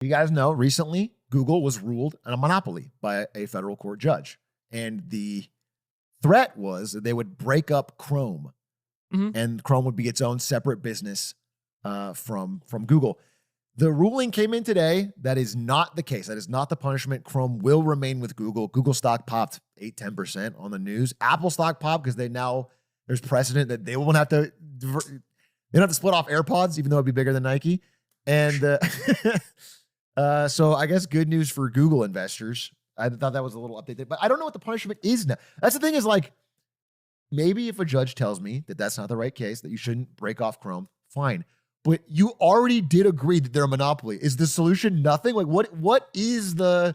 You guys know recently Google was ruled a monopoly by a federal court judge. And the threat was that they would break up Chrome and Chrome would be its own separate business from Google. The ruling came in today. That is not the case. That is not the punishment. Chrome will remain with Google. Google stock popped 8-10% on the news. Apple stock popped because there's precedent that they won't have to, they don't have to split off AirPods, even though it'd be bigger than Nike. And so I guess good news for Google investors. I thought that was a little update, but I don't know what the punishment is now. That's the thing is like, maybe if a judge tells me that that's not the right case, that you shouldn't break off Chrome, fine. But you already did agree that they're a monopoly. Is the solution nothing? Like what is that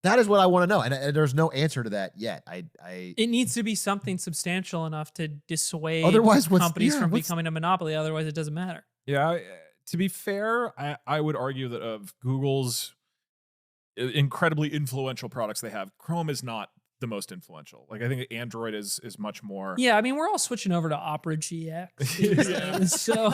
is what I want to know. And there's no answer to that yet. It needs to be something substantial enough to dissuade companies from becoming a monopoly. Otherwise it doesn't matter. Yeah. To be fair, I would argue that of Google's incredibly influential products they have, Chrome is not the most influential. Like I think Android is much more. Yeah, I mean we're all switching over to Opera GX. So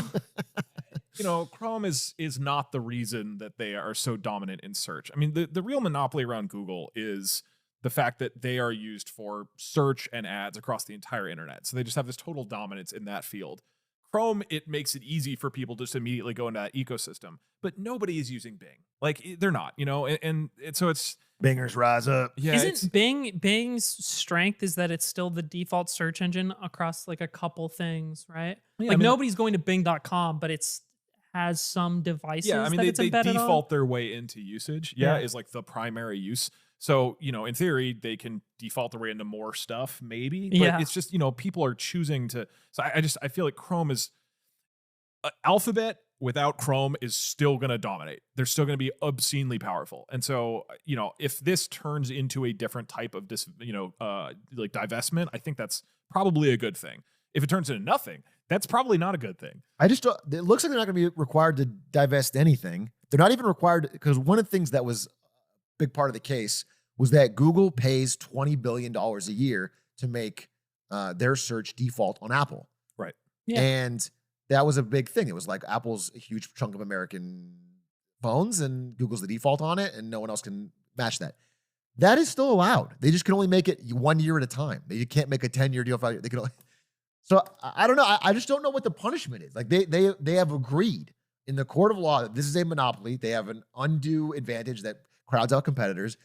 Chrome is not the reason that they are so dominant in search. I mean, the real monopoly around Google is the fact that they are used for search and ads across the entire internet. So they just have this total dominance in that field. Chrome, it makes it easy for people to just immediately go into that ecosystem, but nobody is using Bing. Like they're not, and so it's Bingers rise up. Yeah, isn't Bing's strength is that it's still the default search engine across like a couple things, right? Yeah, like nobody's going to Bing.com, but it's has some devices. Yeah, I mean that they it's default their way into usage. Yeah, is like the primary use. So in theory they can default their way into more stuff, maybe. But it's just people are choosing to. So I feel like Chrome is Alphabet without Chrome is still going to dominate. They're still going to be obscenely powerful. And so, if this turns into a different type of like divestment, I think that's probably a good thing. If it turns into nothing, that's probably not a good thing. It looks like they're not going to be required to divest anything. They're not even required because one of the things that was a big part of the case was that Google pays $20 billion a year to make their search default on Apple. Right. Yeah. And that was a big thing. It was like Apple's a huge chunk of American phones and Google's the default on it and no one else can match that. That is still allowed. They just can only make it 1 year at a time. You can't make a 10-year deal. They can only, so I don't know. I just don't know what the punishment is. Like they have agreed in the court of law that this is a monopoly. They have an undue advantage that crowds out competitors.